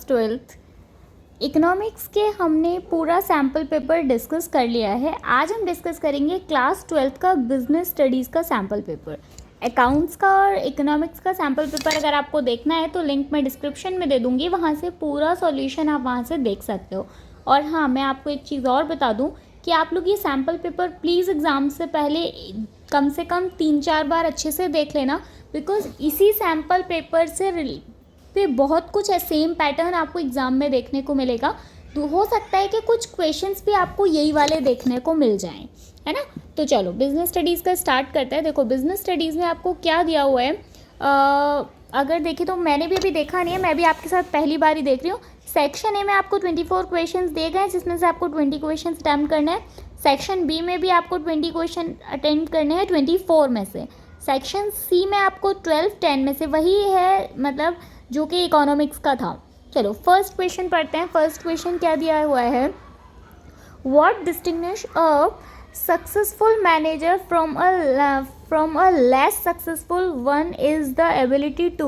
Twelfth economics के हमने पूरा सैम्पल पेपर डिस्कस कर लिया है। आज हम डिस्कस करेंगे क्लास ट्वेल्थ का बिजनेस स्टडीज़ का सैम्पल पेपर। अकाउंट्स का और इकोनॉमिक्स का सैम्पल पेपर अगर आपको देखना है तो लिंक मैं डिस्क्रिप्शन में दे दूँगी, वहाँ से पूरा सॉल्यूशन आप वहाँ से देख सकते हो। और हाँ, मैं आपको एक चीज़ और बता दूँ कि आप लोग ये सैम्पल पेपर प्लीज़ एग्ज़ाम से पहले कम से कम 3-4 बार अच्छे से देख लेना, बिकॉज इसी सैम्पल पेपर से पे बहुत कुछ है, सेम पैटर्न आपको एग्ज़ाम में देखने को मिलेगा। तो हो सकता है कि कुछ क्वेश्चंस भी आपको यही वाले देखने को मिल जाएं, है ना। तो चलो बिज़नेस स्टडीज़ का स्टार्ट करते हैं। देखो बिज़नेस स्टडीज़ में आपको क्या दिया हुआ है, अगर देखें तो मैंने भी अभी देखा नहीं है, मैं भी आपके साथ पहली बार ही देख रही हूँ। सेक्शन ए में आपको 24 क्वेश्चन दिए गए हैं, जिसमें से आपको 20 क्वेश्चन अटैम्प्ट करने हैं। सेक्शन बी में भी आपको 20 क्वेश्चन अटेम्प्ट करने हैं 24 में से। सेक्शन सी में आपको 12-10 में से, वही है मतलब जो कि इकोनॉमिक्स का था। चलो फर्स्ट क्वेश्चन पढ़ते हैं। फर्स्ट क्वेश्चन क्या दिया हुआ है, what distinguish a successful manager from a less successful one is the ability to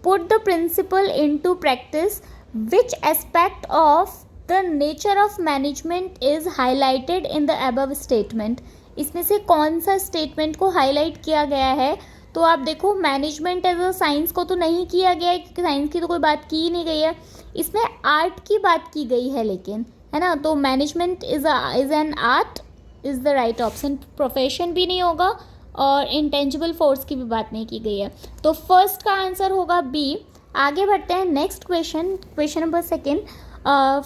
put the principle into practice. Which aspect of the nature of management is highlighted in the above statement? इसमें से कौन सा statement को highlight किया गया है? तो आप देखो मैनेजमेंट एज अ साइंस को तो नहीं किया गया है, क्योंकि साइंस की तो कोई बात की ही नहीं गई है। इसमें आर्ट की बात की गई है लेकिन, है ना। तो management is an art is the right option. Profession भी नहीं होगा और इंटेंजिबल फोर्स की भी बात नहीं की गई है, तो फर्स्ट का आंसर होगा बी। आगे बढ़ते हैं next question, question number second.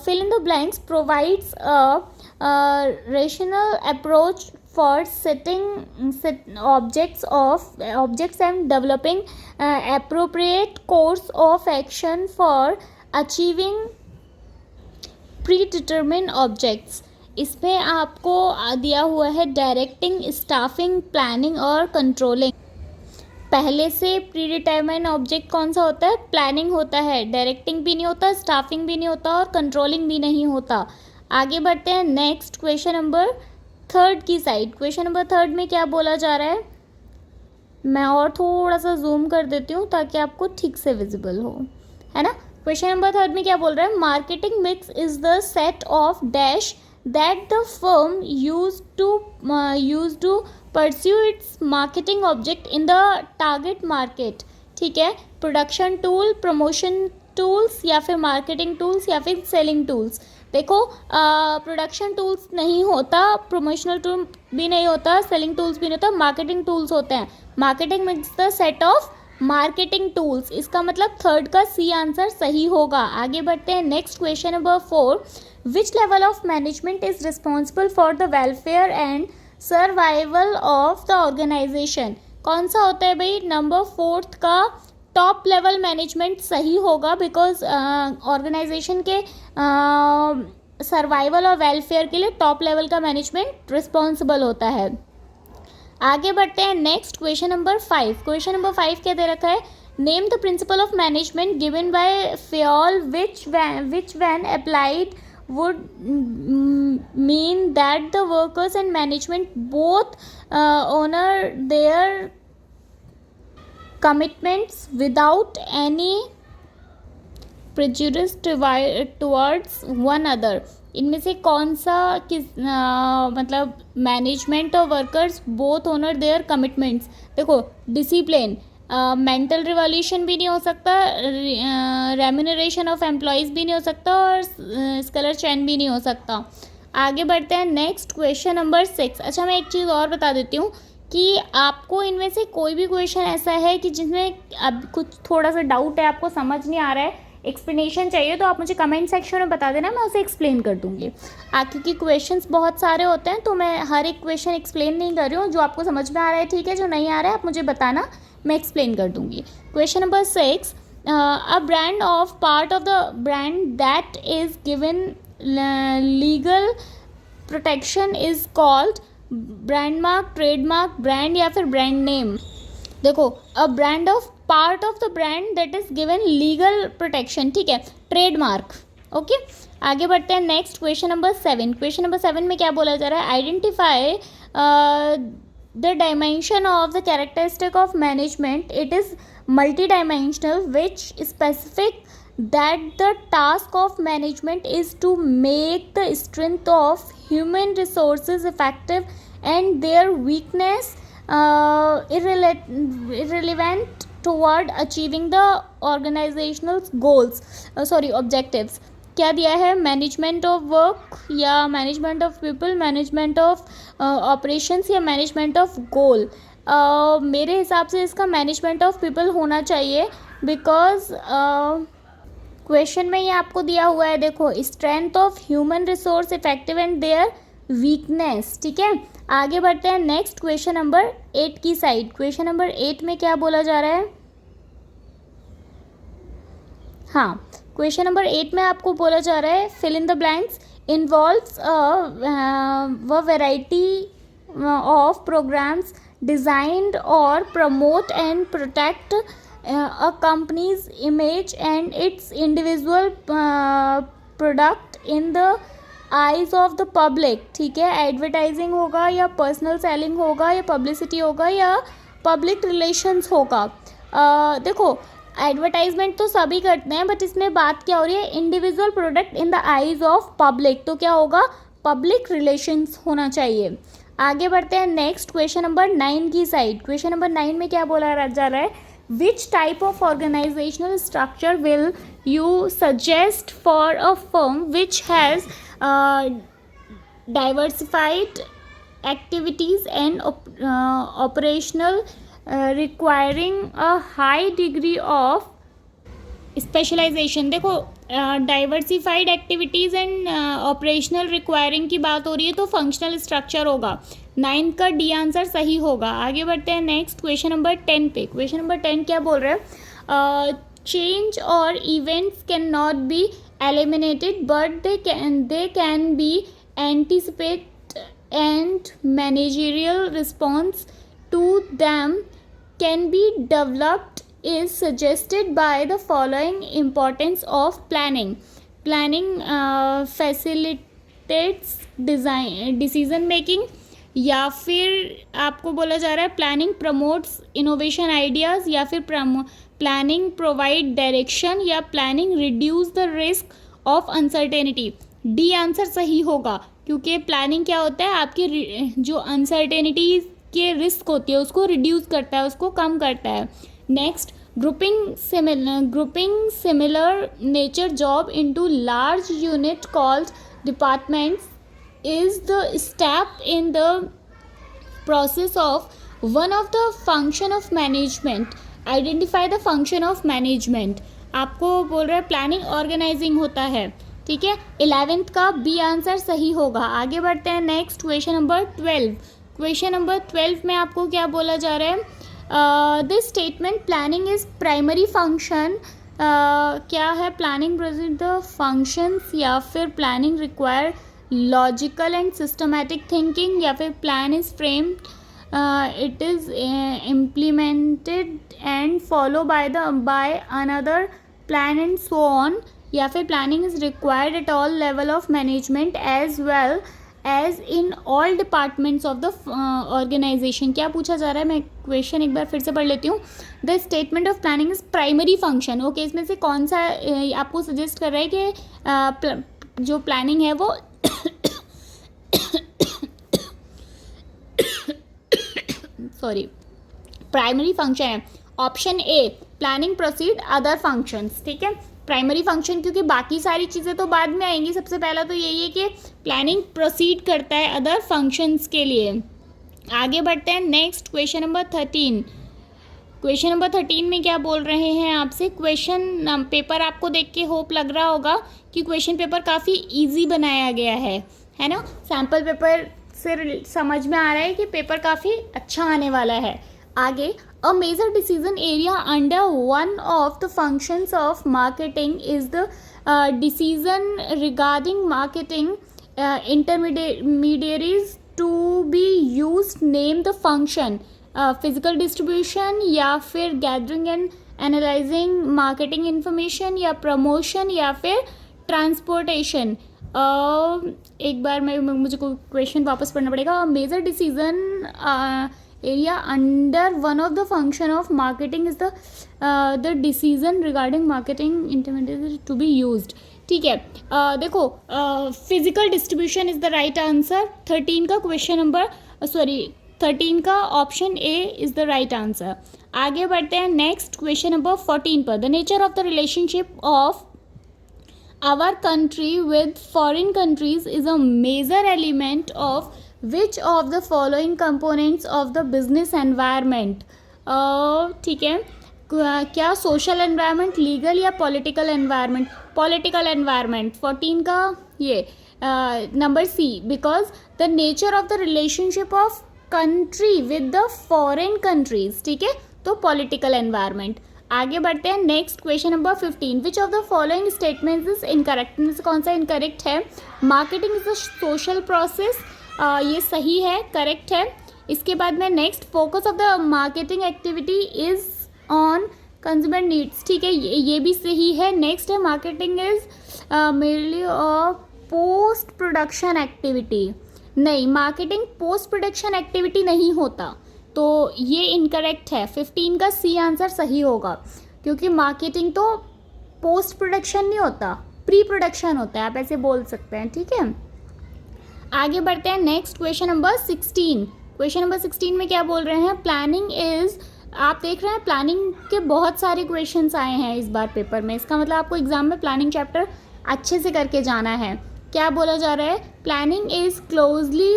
Fill in the blanks provides a rational approach for setting objects and developing appropriate course of action for achieving predetermined objects। इसमें आपको दिया हुआ है डायरेक्टिंग, स्टाफिंग, प्लानिंग और कंट्रोलिंग। पहले से प्रीडिटरमाइंड ऑब्जेक्ट कौन सा होता है? प्लानिंग होता है। डायरेक्टिंग भी नहीं होता, स्टाफिंग भी नहीं होता और कंट्रोलिंग भी नहीं होता। आगे बढ़ते हैं नेक्स्ट क्वेश्चन नंबर थर्ड की साइड। क्वेश्चन नंबर थर्ड में क्या बोला जा रहा है, मैं और थोड़ा सा जूम कर देती हूँ ताकि आपको ठीक से विजिबल हो, है ना। क्वेश्चन नंबर थर्ड में क्या बोल रहा है, marketing mix is the set of dash that the firm use to pursue its marketing object in the target market. ठीक है, प्रोडक्शन टूल, प्रमोशन टूल्स या फिर मार्केटिंग टूल्स या फिर सेलिंग टूल्स। देखो प्रोडक्शन टूल्स नहीं होता, प्रमोशनल टूल भी नहीं होता, सेलिंग टूल्स भी नहीं होता, मार्केटिंग टूल्स होते हैं। Marketing means the set of marketing tools. इसका मतलब थर्ड का सी आंसर सही होगा। आगे बढ़ते हैं next question number 4। Which level of management is responsible for the welfare and survival of the organization? कौन सा होता है भाई? नंबर 4 का टॉप लेवल मैनेजमेंट सही होगा, बिकॉज ऑर्गेनाइजेशन के सर्वाइवल और वेलफेयर के लिए टॉप लेवल का मैनेजमेंट रिस्पॉन्सिबल होता है। आगे बढ़ते हैं next question number 5। Question number 5 क्या दे रखा है, name the principle of management given bye Fayol which when applied would mean that the workers and management both honor their commitments without any prejudice towards one another। इनमें से कौन सा मतलब management और workers both honour their commitments? देखो discipline, mental revolution भी नहीं हो सकता, रेम्यूनरेशन ऑफ एम्प्लॉयज़ भी नहीं हो सकता और स्कलर चैन भी नहीं हो सकता। आगे बढ़ते हैं नेक्स्ट क्वेश्चन नंबर 6। अच्छा मैं एक चीज़ और बता देती हूँ कि आपको इनमें से कोई भी क्वेश्चन ऐसा है कि जिसमें अब कुछ थोड़ा सा डाउट है, आपको समझ नहीं आ रहा है, एक्सप्लेनेशन चाहिए, तो आप मुझे कमेंट सेक्शन में बता देना, मैं उसे एक्सप्लेन कर दूँगी। क्योंकि क्वेश्चंस बहुत सारे होते हैं तो मैं हर एक क्वेश्चन एक्सप्लेन नहीं कर रही हूँ। जो आपको समझ में आ रहा है ठीक है, जो नहीं आ रहा है आप मुझे बताना, मैं एक्सप्लेन कर दूँगी। Question number 6, a brand of part of the brand that is given legal protection is called brand mark, trademark, brand या फिर ब्रांड नेम। देखो a brand of part of the brand that is given legal protection, ठीक है, trademark. Okay आगे बढ़ते हैं next question number 7। Question number 7 में क्या बोला जा रहा है, identify the dimension of the characteristic of management, it is multi dimensional, which specific that the task of management is to make the strength of human resources effective and their weakness irrelevant toward achieving the organizational goals, objectives. क्या दिया है? Management of work या management of people, management of operations या management of goal. मेरे हिसाब से इसका management of people होना चाहिए, बिकॉज क्वेश्चन में ये आपको दिया हुआ है, देखो, strength of human resource effective and their weakness. ठीक है, आगे बढ़ते हैं नेक्स्ट क्वेश्चन नंबर 8 की साइड. क्वेश्चन नंबर 8 में क्या बोला जा रहा है? हाँ, क्वेश्चन नंबर 8 में आपको बोला जा रहा है fill in the blanks involves a variety of programmes designed और promote and protect a company's image and its individual product in the eyes of the public. ठीक है, एडवर्टाइजिंग होगा या पर्सनल सेलिंग होगा या पब्लिसिटी होगा या पब्लिक रिलेशंस होगा. देखो, एडवर्टाइजमेंट तो सभी करते हैं, बट इसमें बात क्या हो रही है? Individual product in the eyes of public. तो क्या होगा? पब्लिक रिलेशंस होना चाहिए. आगे बढ़ते हैं नेक्स्ट क्वेश्चन नंबर 9 की साइड. क्वेश्चन नंबर 9 में क्या बोला जा रहा है? Which type of organizational structure will you suggest for a firm which has diversified activities and operational requiring a high degree of specialization. देखो, diversified activities and operational requiring की बात हो रही है, तो फंक्शनल स्ट्रक्चर होगा. 9 का डी आंसर सही होगा. आगे बढ़ते हैं नेक्स्ट क्वेश्चन नंबर 10 पे. क्वेश्चन नंबर 10 क्या बोल रहे हैं? चेंज और events can not be eliminated but they can be anticipate and managerial response to them can be developed is suggested by the following importance of planning. Planning facilitates decision making, या फिर आपको बोला जा रहा है planning promotes innovation ideas, या फिर planning provide direction, या planning reduce the risk of uncertainty. D answer सही होगा, क्योंकि प्लानिंग क्या होता है? आपकी जो अनसर्टेनिटी के रिस्क होती है उसको रिड्यूस करता है, उसको कम करता है. Next, grouping similar nature job into large unit called departments is the step in the process of one of the function of management. Identify the function of management. आपको बोल रहा है प्लानिंग ऑर्गेनाइजिंग होता है. ठीक है, 11th का B answer सही होगा. आगे बढ़ते हैं next question number 12. Question number 12 में आपको क्या बोला जा रहा है? This statement planning is primary function. क्या है? प्लानिंग प्रेजेंट द फंक्शंस, या फिर planning require logical and systematic thinking, या फिर plan is framed, it is implemented and follow by another plan and so on, या फिर planning is required at all level of management as well as in all departments of the organization. क्या पूछा जा रहा है? मैं question एक बार फिर से पढ़ लेती हूँ. The statement of planning is primary function. Okay, इसमें से कौन सा आपको सजेस्ट कर रहा है कि जो प्लानिंग है वो सॉरी प्राइमरी फंक्शन है? Option A, planning proceed other functions. ठीक है, प्राइमरी फंक्शन, क्योंकि बाकी सारी चीज़ें तो बाद में आएंगी. सबसे पहला तो यही है कि प्लानिंग प्रोसीड करता है अदर फंक्शंस के लिए. आगे बढ़ते हैं next question number 13. Question number 13 में क्या बोल रहे हैं आपसे? क्वेश्चन पेपर आपको देख के होप लग रहा होगा कि क्वेश्चन पेपर काफ़ी इजी बनाया गया है ना? सैम्पल पेपर से समझ में आ रहा है कि पेपर काफ़ी अच्छा आने वाला है. आगे, a major decision area under one of the functions of marketing is the decision regarding marketing intermediaries to be used. Name the function. Physical distribution, या फिर gathering and analyzing marketing information, या promotion, या फिर transportation. एक बार मुझे question वापस पढ़ना पड़ेगा. Major decision area under one of the function of marketing is the decision regarding marketing intermediaries to be used. ठीक है, देखो physical distribution is the right answer. 13 का क्वेश्चन नंबर 13 का option A is the right answer. आगे बढ़ते हैं next question number 14 पर. The nature of the relationship of our country with foreign countries is a major element of which of the following components of the business environment. ठीक है, क्या social environment, legal या political environment? Political environment. 14 का ये number C. Because the nature of the relationship of country with the foreign countries. ठीक है, तो political environment. आगे बढ़ते हैं next question number 15. Which of the following statements is incorrect? कौन सा इनकरेक्ट है? Marketing is a social process, ये सही है, करेक्ट है. इसके बाद में next, focus of the marketing activity is on consumer needs. ठीक है, ये भी सही है. नेक्स्ट है, marketing is mainly post production activity. नहीं, मार्केटिंग पोस्ट प्रोडक्शन एक्टिविटी नहीं होता, तो ये इनकरेक्ट है. 15 का सी आंसर सही होगा, क्योंकि मार्केटिंग तो पोस्ट प्रोडक्शन नहीं होता, प्री प्रोडक्शन होता है, आप ऐसे बोल सकते हैं. ठीक है, आगे बढ़ते हैं next question number 16. Question number 16 में क्या बोल रहे हैं? प्लानिंग इज, आप देख रहे हैं प्लानिंग के बहुत सारे क्वेश्चंस आए हैं इस बार पेपर में. इसका मतलब आपको एग्जाम में प्लानिंग चैप्टर अच्छे से करके जाना है. क्या बोला जा रहा है? Planning is closely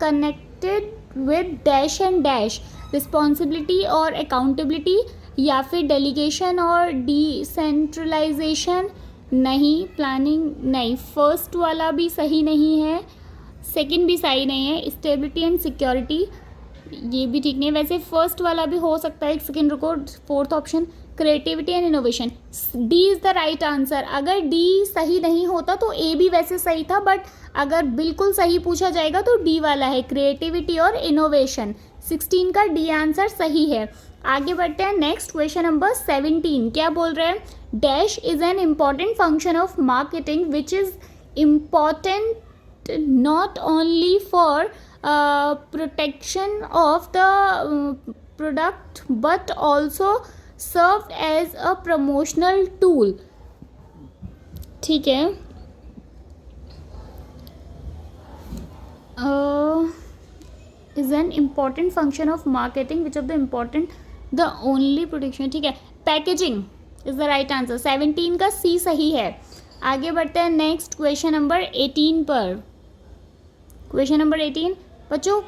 connected with dash and dash, responsibility और अकाउंटेबिलिटी, या फिर डेलीगेशन और डिसेंट्रलाइजेशन. नहीं, प्लानिंग नहीं. फर्स्ट वाला भी सही नहीं है, सेकंड भी सही नहीं है. स्टेबिलिटी एंड सिक्योरिटी, ये भी ठीक नहीं है. वैसे फर्स्ट वाला भी हो सकता है, एक सेकेंड रुको. Fourth option, creativity and innovation. D is the right answer. अगर डी सही नहीं होता तो ए भी वैसे सही था, बट अगर बिल्कुल सही पूछा जाएगा तो डी वाला है, क्रिएटिविटी और इनोवेशन. 16 का डी आंसर सही है. आगे बढ़ते हैं नेक्स्ट क्वेश्चन नंबर 17. क्या बोल रहे हैं? Dash is an important function of marketing which is important not only for protection of the product but also served as a promotional tool. ठीक है, is an important function of marketing which of the important the only protection. ठीक है, packaging is the right answer. 17 का सी सही है. आगे बढ़ते हैं नेक्स्ट क्वेश्चन नंबर 18 पर. Question number 18. बच्चों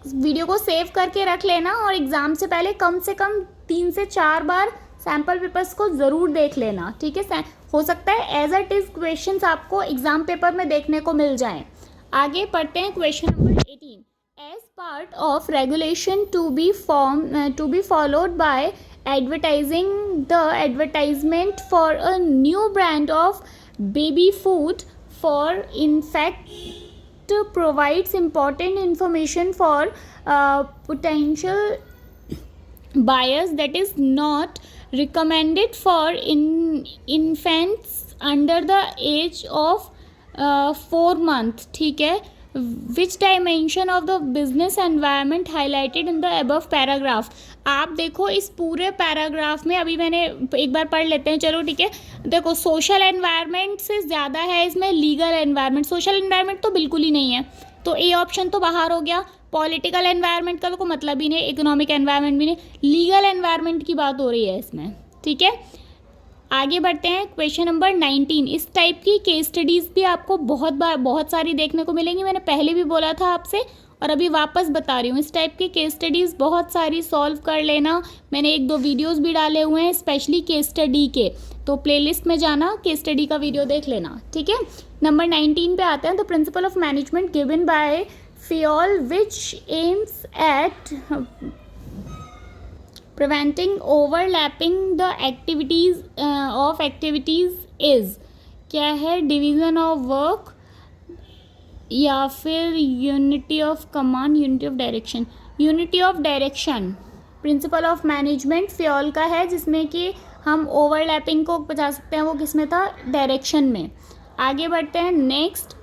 वीडियो को सेव करके रख लेना और एग्ज़ाम से पहले कम से कम 3 से 4 बार सैम्पल पेपर्स को ज़रूर देख लेना. ठीक है, हो सकता है एज इट इज़ क्वेश्चंस आपको एग्ज़ाम पेपर में देखने को मिल जाएं. आगे पढ़ते हैं question number 18. As part of regulation to be followed by advertising, the advertisement for a new brand of baby food for infant provides important information for potential buyers that is not recommended for infants under the age of 4 months. ठीक है, which dimension of the business environment highlighted in the above paragraph. आप देखो इस पूरे paragraph में, अभी मैंने एक बार पढ़ लेते हैं, चलो ठीक है. देखो सोशल एनवायरनमेंट से ज़्यादा है इसमें लीगल एनवायरनमेंट. सोशल एनवायरनमेंट तो बिल्कुल ही नहीं है, तो ए ऑप्शन तो बाहर हो गया. पॉलिटिकल एनवायरनमेंट का तो कोई मतलब ही नहीं, इकोनॉमिक एनवायरनमेंट भी नहीं, लीगल एनवायरनमेंट की बात हो रही है इसमें. ठीक है, आगे बढ़ते हैं क्वेश्चन नंबर 19. इस टाइप की केस स्टडीज़ भी आपको बहुत सारी देखने को मिलेंगी. मैंने पहले भी बोला था आपसे और अभी वापस बता रही हूँ, इस टाइप की केस स्टडीज़ बहुत सारी सॉल्व कर लेना. मैंने 1-2 वीडियोस भी डाले हुए हैं स्पेशली केस स्टडी के, तो प्लेलिस्ट में जाना, केस स्टडी का वीडियो देख लेना. ठीक है, नंबर 19 पे आते हैं. The principle of management given by Fayol which aims at preventing overlapping the activities is क्या है? डिवीज़न ऑफ वर्क या फिर unity of command, unity of direction. Unity of direction principal of management Fayol का है, जिसमें कि हम overlapping को बता सकते हैं. वो किस में था? डायरेक्शन में. आगे बढ़ते हैं next.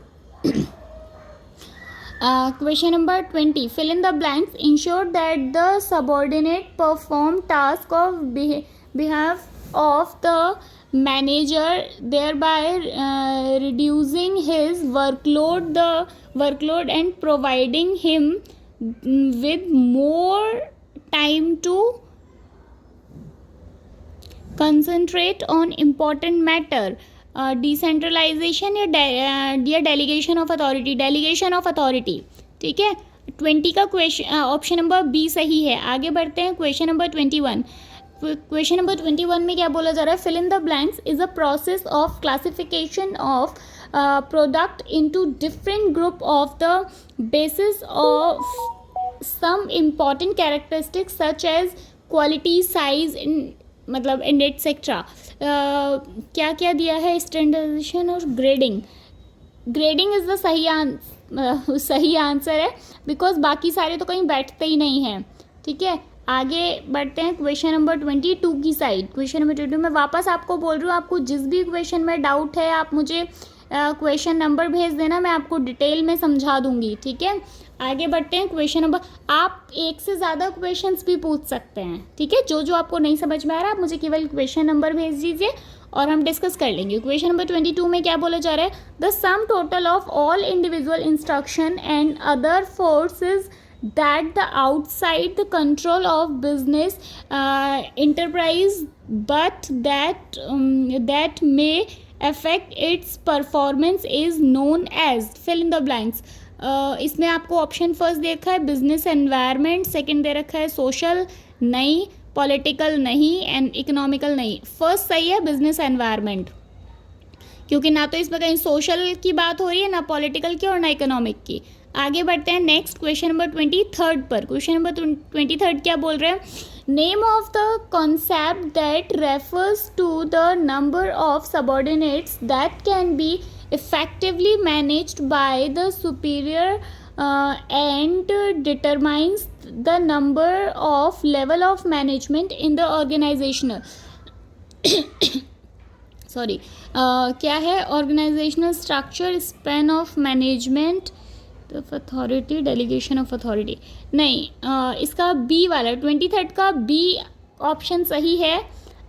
Question number 20. Fill in the blanks. Ensure that the subordinate perform task of behalf of the manager, thereby reducing his workload and providing him with more time to concentrate on important matter. Decentralization या delegation of authority. ठीक है, 20 का question option number B सही है. आगे बढ़ते हैं. Question number 21. Question number 21 में क्या बोला जा रहा है? Fill in the blanks is a process of classification of product into different group of the basis of some important characteristics such as quality, size, मतलब एंड एटसेट्रा. क्या क्या दिया है? स्टैंडर्डाइजेशन और ग्रेडिंग. ग्रेडिंग इज़ द सही answer है, because बाकी सारे तो कहीं बैठते ही नहीं हैं. ठीक है, आगे बढ़ते हैं क्वेश्चन नंबर 22 की साइड. क्वेश्चन नंबर 22 में वापस आपको बोल रही हूँ, आपको जिस भी क्वेश्चन में डाउट है आप मुझे क्वेश्चन नंबर भेज देना, मैं आपको डिटेल में समझा दूंगी. ठीक है, आगे बढ़ते हैं. क्वेश्चन नंबर, आप एक से ज़्यादा क्वेश्चंस भी पूछ सकते हैं. ठीक है, जो जो आपको नहीं समझ में आ रहा है आप मुझे केवल क्वेश्चन नंबर भेज दीजिए और हम डिस्कस कर लेंगे. क्वेश्चन नंबर 22 में क्या बोला जा रहा है? The sum total of all individual instruction and other forces that the outside the control of business enterprise but that may affect its performance is known as fill in the blanks. इसमें आपको option first they रखा है business environment, second दे रखा है social नहीं, political नहीं and economical नहीं. First सही है बिजनेस एनवायरनमेंट, क्योंकि ना तो इसमें कहीं सोशल की बात हो रही है, ना पॉलिटिकल की और ना इकोनॉमिक की. आगे बढ़ते हैं नेक्स्ट क्वेश्चन नंबर 23 पर. क्वेश्चन नंबर 23 क्या बोल रहे हैं? Name of the concept that refers to the number of subordinates that can be effectively managed by the superior and determines the number of level of management in the organizational. Sorry, क्या है? Organizational structure, span of management of authority, delegation of authority. नहीं, इसका B वाला 23 का B option सही है.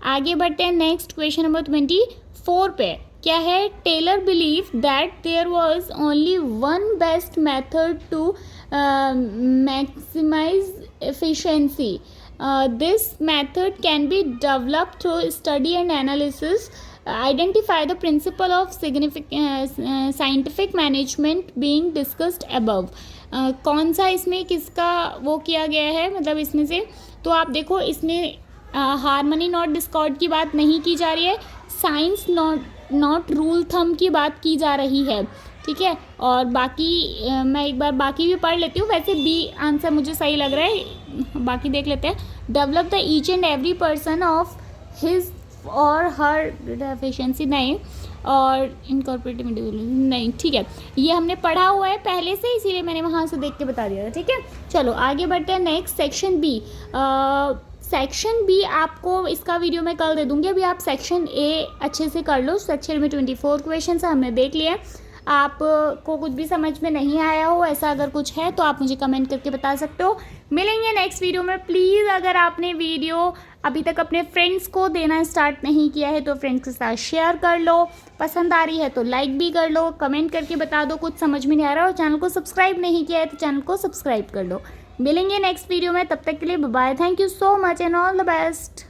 आगे बढ़ते हैं नेक्स्ट क्वेश्चन नंबर 24 पे. क्या है? Taylor believe that there was only one best method to maximize efficiency. This method can be developed through study and analysis. Identify the principle of scientific management being discussed above. कौन सा इसमें किसका वो किया गया है, मतलब इसमें से? तो आप देखो, इसमें हार्मनी नॉट डिस्कॉर्ड की बात नहीं की जा रही है, साइंस नॉट रूल थंब की बात की जा रही है. ठीक है, और बाकी मैं एक बार बाकी भी पढ़ लेती हूँ. वैसे बी आंसर मुझे सही लग रहा है, बाकी देख लेते हैं. Develop the each and every person of his और हर एफिशिएंसी नहीं, और इनकॉर्पोरेटिव नहीं. ठीक है, ये हमने पढ़ा हुआ है पहले से, इसीलिए मैंने वहाँ से देख के बता दिया था. ठीक है, चलो आगे बढ़ते हैं next section B. Section B आपको इसका वीडियो मैं कल दे दूँगी. अभी आप सेक्शन ए अच्छे से कर लो. सेक्शन में 24 क्वेश्चन हमने देख लिए. आपको कुछ भी समझ में नहीं आया हो, ऐसा अगर कुछ है तो आप मुझे कमेंट करके बता सकते हो. मिलेंगे नेक्स्ट वीडियो में. प्लीज़ अगर आपने वीडियो अभी तक अपने फ्रेंड्स को देना स्टार्ट नहीं किया है तो फ्रेंड्स के साथ शेयर कर लो. पसंद आ रही है तो लाइक भी कर लो. कमेंट करके बता दो कुछ समझ में नहीं आ रहा और चैनल को सब्सक्राइब नहीं किया है तो चैनल को सब्सक्राइब कर लो. मिलेंगे नेक्स्ट वीडियो में, तब तक के लिए bye. Thank you so much and all the best.